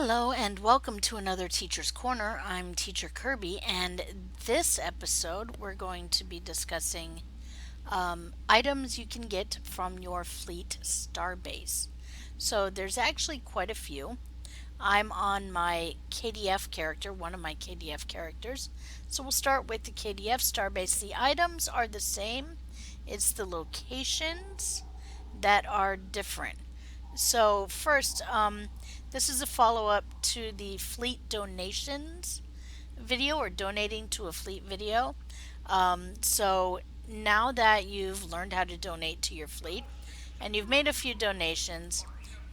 Hello and welcome to another Teacher's Corner. I'm Teacher Kirby, and this episode we're going to be discussing items you can get from your fleet Starbase. So there's actually quite a few. I'm on my KDF character, one of my KDF characters. So we'll start with the KDF Starbase. The items are the same, it's the locations that are different. So first, this is a follow-up to the fleet donations video, or donating to a fleet video. So now that you've learned how to donate to your fleet and you've made a few donations,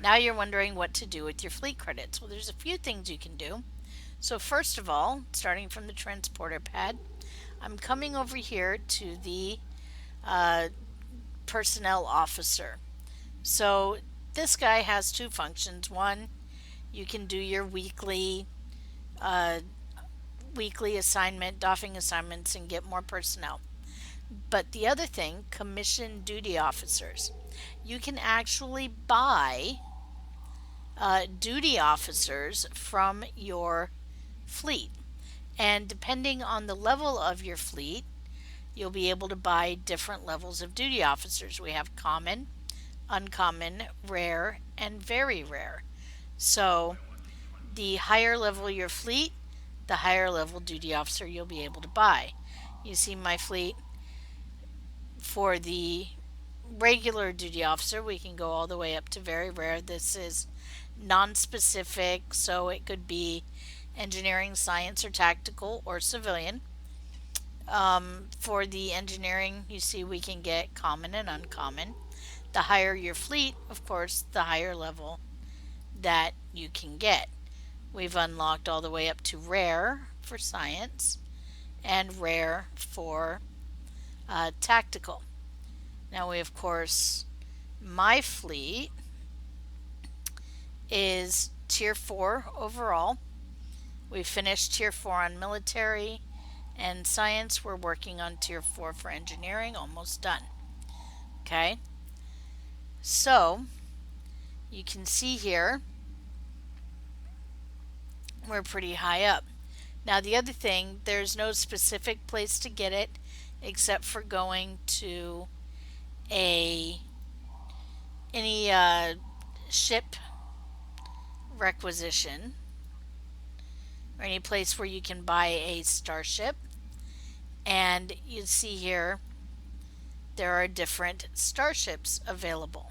now you're wondering what to do with your fleet credits. Well, there's a few things you can do. So first of all, starting from the transporter pad, I'm coming over here to the uh, personnel officer. So this guy has two functions. One, you can do your uh, weekly assignment, doffing assignments, and get more personnel. But the other thing, commission duty officers. You can actually buy duty officers from your fleet. And depending on the level of your fleet, you'll be able to buy different levels of duty officers. We have common, uncommon, rare, and very rare. So the higher level your fleet, the higher level duty officer you'll be able to buy. You see my fleet. For the regular duty officer, we can go all the way up to very rare. This is non-specific, so it could be engineering, science, or tactical, or civilian. For the engineering, you see we can get common and uncommon. The higher your fleet, of course, the higher level that you can get. We've unlocked all the way up to rare for science and rare for tactical. Now we, of course, my fleet is tier 4 overall. We finished tier 4 on military and science. We're working on tier 4 for engineering, almost done. Okay, so you can see here we're pretty high up. Now the other thing, there's no specific place to get it except for going to any ship requisition, or any place where you can buy a starship. And you see here there are different starships available.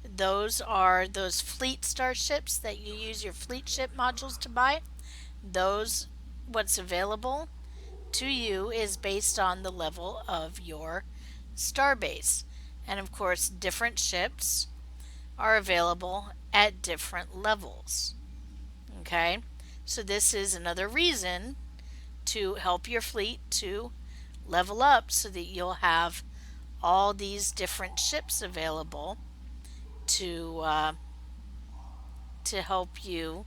Those are those fleet starships that you use your fleet ship modules to buy. Those, what's available to you is based on the level of your starbase. And of course, different ships are available at different levels. Okay, so this is another reason to help your fleet to level up so that you'll have all these different ships available to help you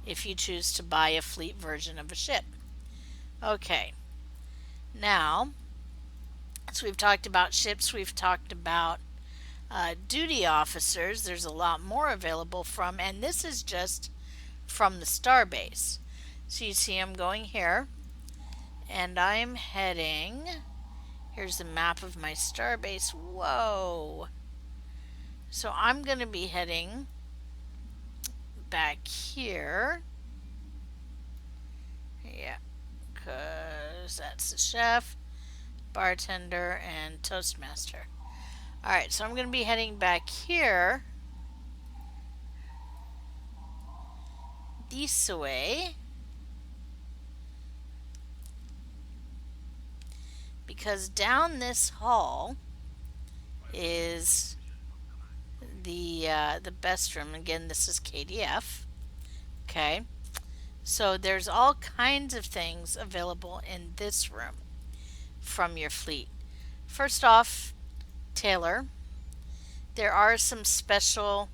if you choose to buy a fleet version of a ship. Okay, now, so we've talked about ships, we've talked about duty officers. There's a lot more available from, and this is just from the starbase. So you see I'm going here, and I'm heading, here's the map of my starbase. Whoa! So I'm going to be heading back here. Yeah, because that's the chef, bartender, and toastmaster. Alright, so I'm going to be heading back here this way, because down this hall is the best room. Again, this is KDF. Okay, so there's all kinds of things available in this room from your fleet. First off, Tailor. There are some special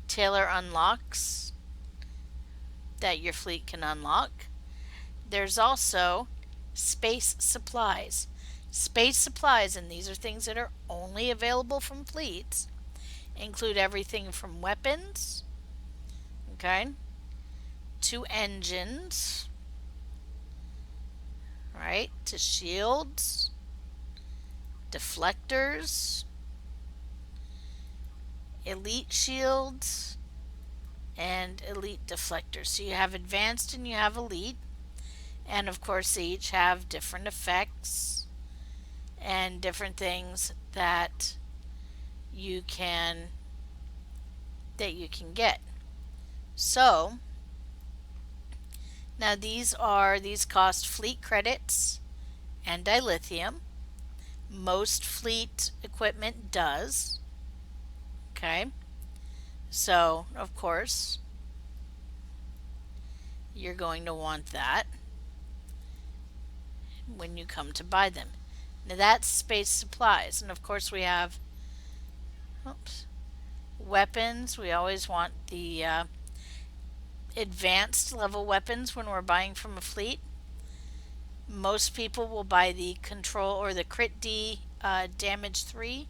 Tailor unlocks that your fleet can unlock. There's also space supplies. Space supplies, and these are things that are only available from fleets, include everything from weapons, okay, to engines, right? To shields, deflectors, elite shields, and elite deflectors. So you have advanced and you have elite. And of course, they each have different effects and different things you can that you can get. So now these cost fleet credits and dilithium. Most fleet equipment does. Okay. So, of course, you're going to want that when you come to buy them. Now that's space supplies. And of course we have weapons. We always want the advanced level weapons when we're buying from a fleet. Most people will buy the control or the crit D damage 3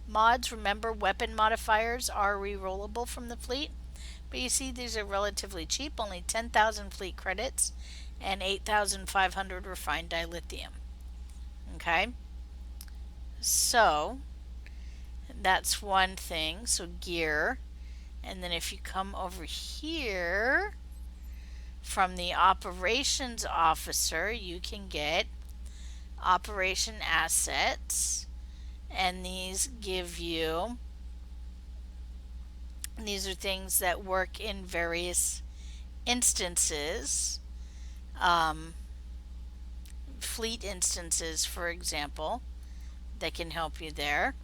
mods. Remember, weapon modifiers are rerollable from the fleet. But you see, these are relatively cheap, only 10,000 fleet credits and 8,500 refined dilithium. Okay? So, that's one thing. So, gear. And then if you come over here, from the operations officer, you can get operation assets. And these are things that work in various instances. Fleet instances, for example, that can help you there.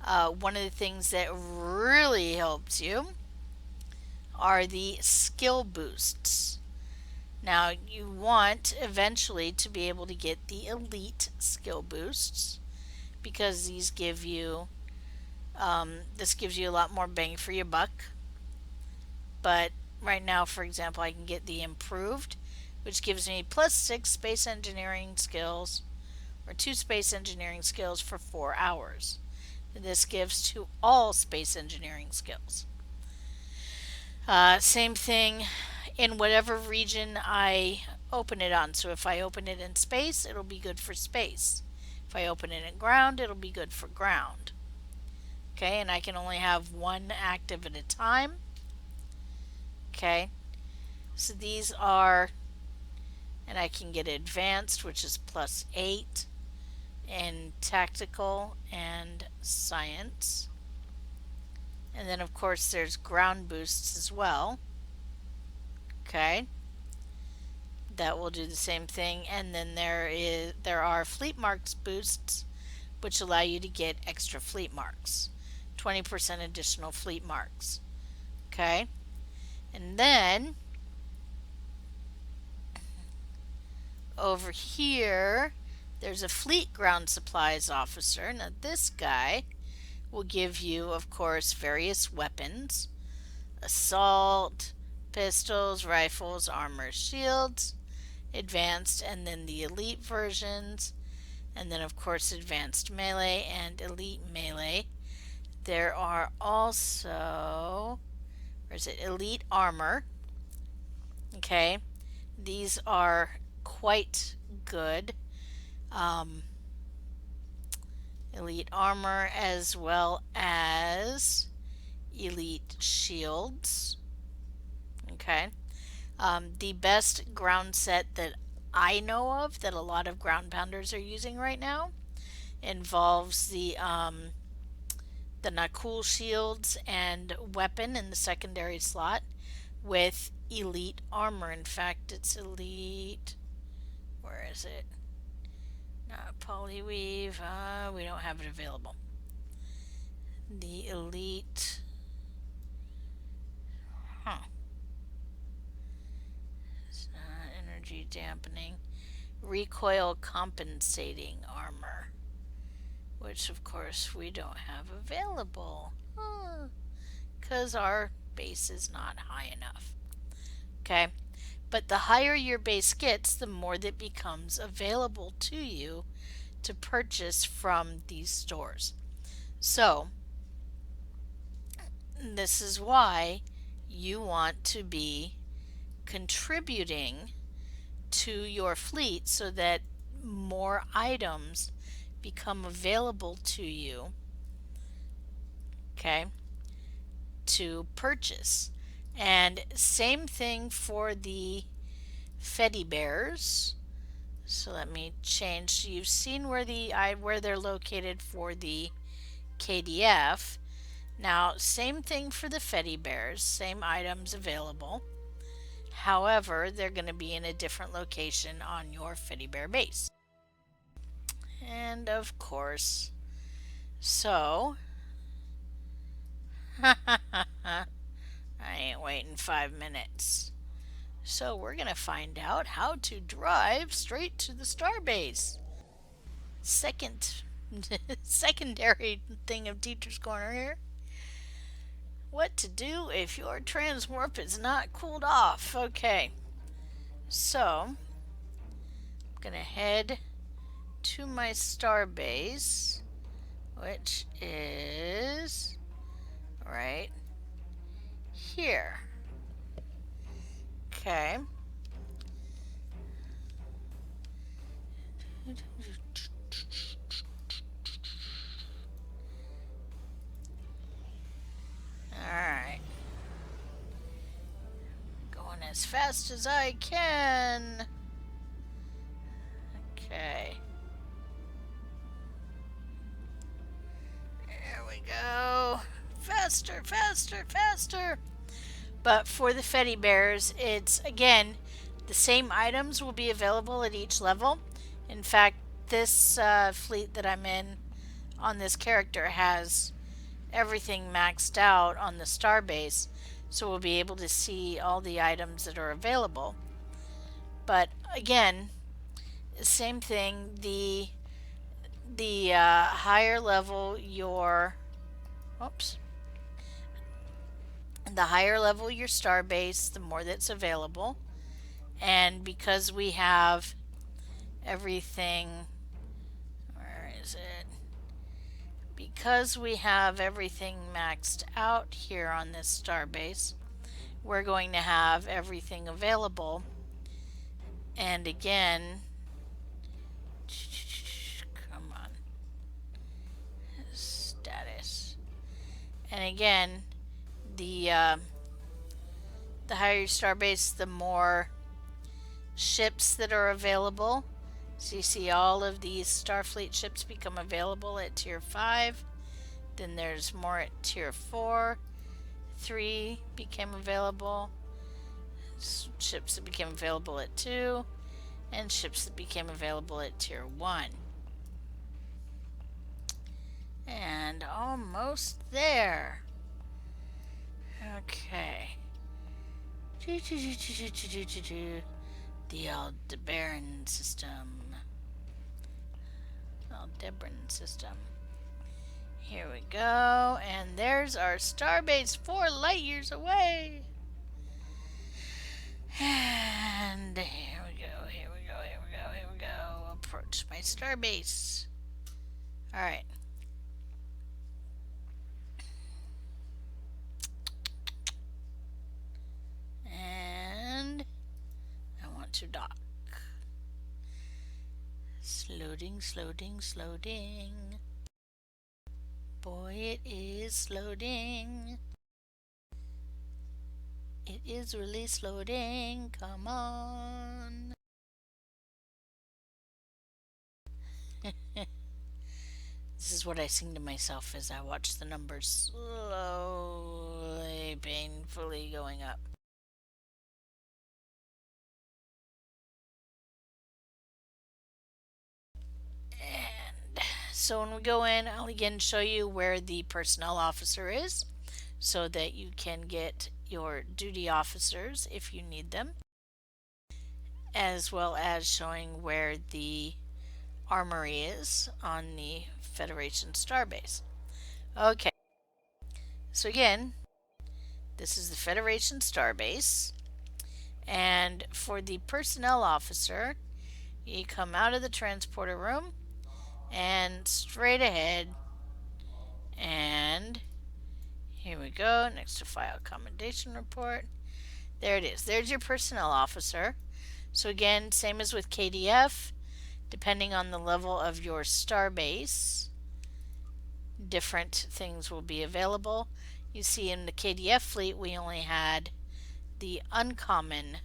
One of the things that really helps you are the skill boosts. Now, you want eventually to be able to get the elite skill boosts because these give you this gives you a lot more bang for your buck. But right now, for example, I can get the improved, which gives me plus 6 space engineering skills or 2 space engineering skills for 4 hours. This gives to all space engineering skills. Same thing in whatever region I open it on. So if I open it in space, it'll be good for space. If I open it in ground, it'll be good for ground. Okay, and I can only have one active at a time. Okay, so these are, and I can get advanced, which is plus 8 in tactical and science. And then of course there's ground boosts as well. Okay, that will do the same thing. And then there are fleet marks boosts, which allow you to get extra fleet marks, 20% additional fleet marks. Okay, and then over here there's a fleet ground supplies officer. Now this guy will give you, of course, various weapons: assault, pistols, rifles, armor, shields, advanced, and then the elite versions, and then of course advanced melee and elite melee. There are also, where is it, elite armor. Okay, these are quite good. Elite armor as well as elite shields. Okay, the best ground set that I know of that a lot of ground pounders are using right now involves the Nakul shields and weapon in the secondary slot with elite armor. In fact, it's elite. Where is it? Not polyweave. We don't have it available. The elite. It's not energy dampening. Recoil compensating armor, which of course we don't have available because our base is not high enough. Okay, but the higher your base gets, the more that becomes available to you to purchase from these stores. So this is why you want to be contributing to your fleet so that more items become available to you, okay, to purchase. And same thing for the Fetty bears. So let me change. So you've seen where they're located for the KDF. Now, same thing for the Fetty bears, same items available. However, they're going to be in a different location on your Fetty bear base. And of course, so I ain't waiting 5 minutes. So we're going to find out how to drive straight to the Starbase. Secondary thing of Teacher's Corner here. What to do if your transwarp is not cooled off. Okay, so I'm going to head to my Starbase, which is right here. Okay. Alright. Going as fast as I can. Okay. There we go. Faster, faster, faster. But for the Fetty bears, it's, again, the same items will be available at each level. In fact, this fleet that I'm in on this character has everything maxed out on the Starbase, so we'll be able to see all the items that are available. But again, same thing, the higher level your the higher level your Starbase, the more that's available. And because we have everything, where is it? Because we have everything maxed out here on this Starbase, we're going to have everything available. And again, come on, status. And again, the higher your Starbase, the more ships that are available. So you see all of these Starfleet ships become available at Tier 5. Then there's more at Tier 4. 3 became available. Ships that became available at 2. And ships that became available at Tier 1. And almost there. Okay. The Aldebaran system. Aldebaran system. Here we go, and there's our Starbase 4 light years away. And here we go, here we go, here we go, here we go. Approach my Starbase. Alright. And I want to dock. Loading, loading, loading. Boy, it is loading. It is really loading. Come on. This is what I sing to myself as I watch the numbers slowly, painfully going up. And so when we go in, I'll again show you where the personnel officer is so that you can get your duty officers if you need them, as well as showing where the armory is on the Federation Starbase. Okay, so again, this is the Federation Starbase, and for the personnel officer, you come out of the transporter room and straight ahead, and here we go, next to file commendation report. There it is. There's your personnel officer. So again, same as with KDF, depending on the level of your starbase, different things will be available. You see in the KDF fleet, we only had the uncommon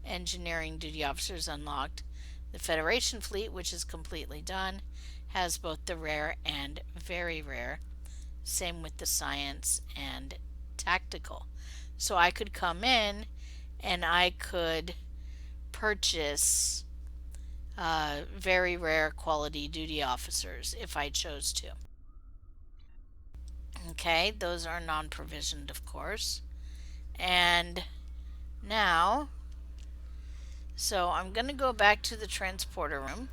engineering duty officers unlocked. The Federation fleet, which is completely done, has both the rare and very rare. Same with the science and tactical. So I could come in and I could purchase very rare quality duty officers if I chose to. Okay, those are non-provisioned, of course. And now, so I'm going to go back to the transporter room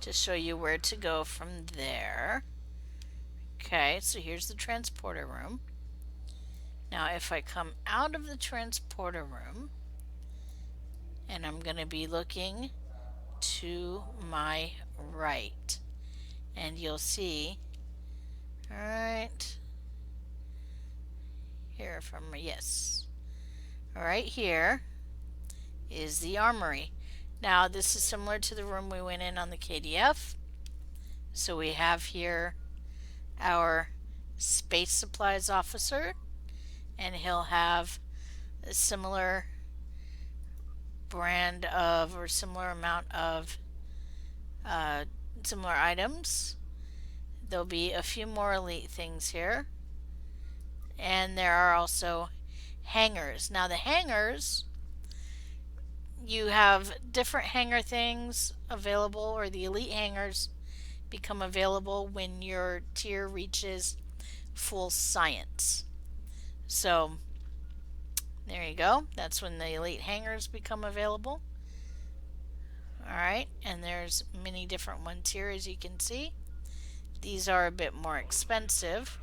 to show you where to go from there. Okay, so here's the transporter room. Now if I come out of the transporter room, and I'm going to be looking to my right, and you'll see, alright, here from, yes, right here is the armory. Now this is similar to the room we went in on the KDF. So we have here our space supplies officer, and he'll have a similar brand of or similar amount of similar items. There'll be a few more elite things here, and there are also hangars. Now the hangars, you have different hangar things available, or the elite hangars become available when your tier reaches full science. So there you go. That's when the elite hangars become available. Alright, and there's many different ones here, as you can see. These are a bit more expensive,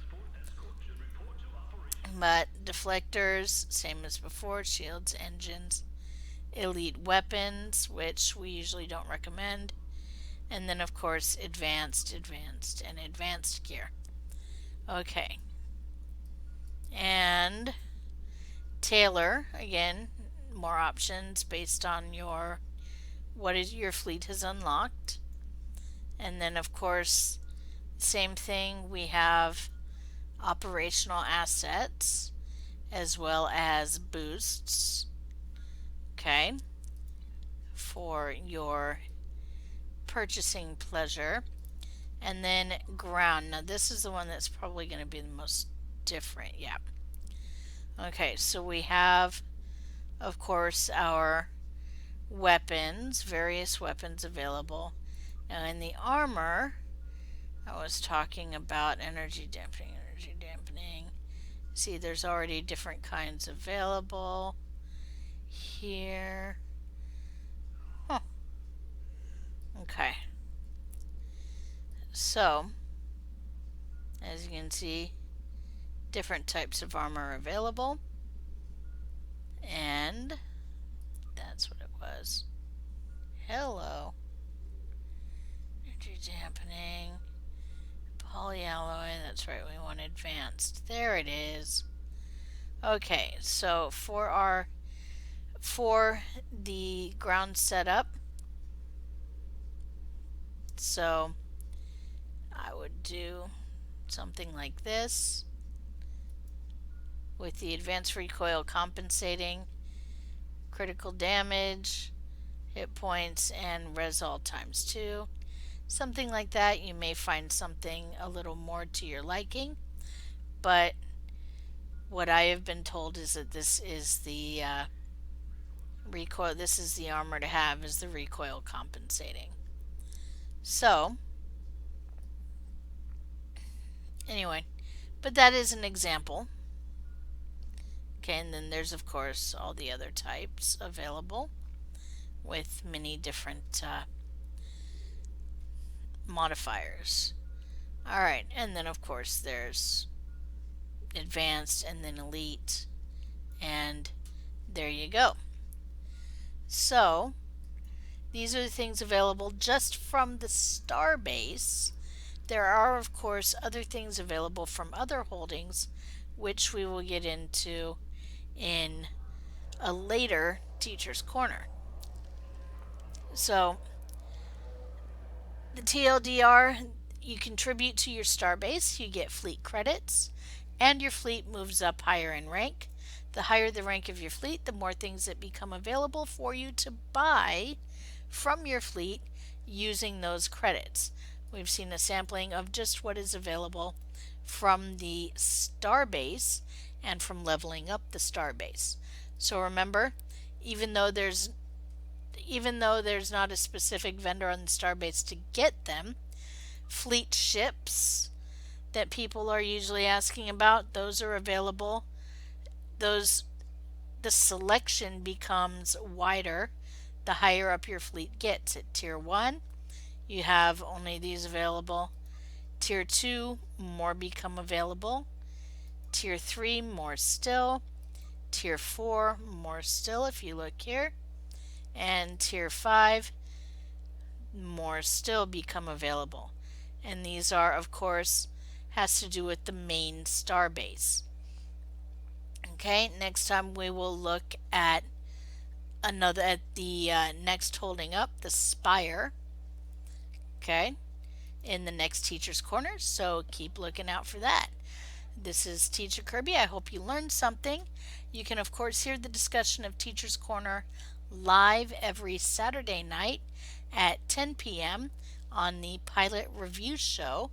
but deflectors, same as before, shields, engines, elite weapons, which we usually don't recommend, and then of course advanced, and advanced gear. Okay, and Tailor, again, more options based on your what is your fleet has unlocked. And then of course, same thing, we have operational assets as well as boosts, okay, for your purchasing pleasure. And then ground. Now this is the one that's probably going to be the most different. Yeah. Okay, so we have, of course, our weapons, various weapons available. Now in the armor, I was talking about energy dampening. See, there's already different kinds available here. Huh. Okay. So, as you can see, different types of armor available. And that's what it was. Hello. Energy dampening. Polyalloy, that's right, we want advanced. There it is. Okay, so for the ground setup, so I would do something like this with the advanced recoil compensating, critical damage, hit points, and result times 2. Something like that. You may find something a little more to your liking, but what I have been told is that this is the recoil, this is the armor to have, is the recoil compensating. So anyway, but that is an example. Okay, and then there's of course all the other types available with many different modifiers. Alright, and then of course there's advanced and then elite, and there you go. So these are the things available just from the Starbase. There are of course other things available from other holdings, which we will get into in a later Teacher's Corner. So the TLDR, you contribute to your Starbase, you get fleet credits, and your fleet moves up higher in rank. The higher the rank of your fleet, the more things that become available for you to buy from your fleet using those credits. We've seen a sampling of just what is available from the Starbase and from leveling up the Starbase. So remember, even though there's not a specific vendor on the Starbase to get them, fleet ships that people are usually asking about, those are available. Those The selection becomes wider the higher up your fleet gets. At tier 1, you have only these available. Tier 2, more become available. Tier 3, more still. Tier 4, more still if you look here. And Tier 5, more still become available. And these are, of course, has to do with the main Starbase. Okay, next time we will look at the next holding up, the Spire. Okay, in the next Teacher's Corner, so keep looking out for that. This is Teacher Kirby. I hope you learned something. You can, of course, hear the discussion of Teacher's Corner live every Saturday night at 10 p.m. on the Pilot Review Show.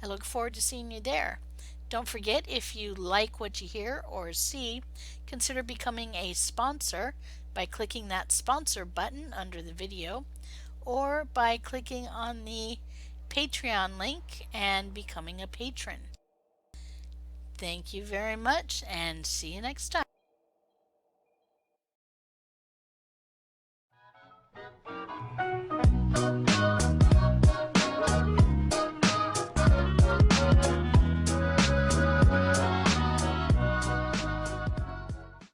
I look forward to seeing you there. Don't forget, if you like what you hear or see, consider becoming a sponsor by clicking that sponsor button under the video, or by clicking on the Patreon link and becoming a patron. Thank you very much, and see you next time.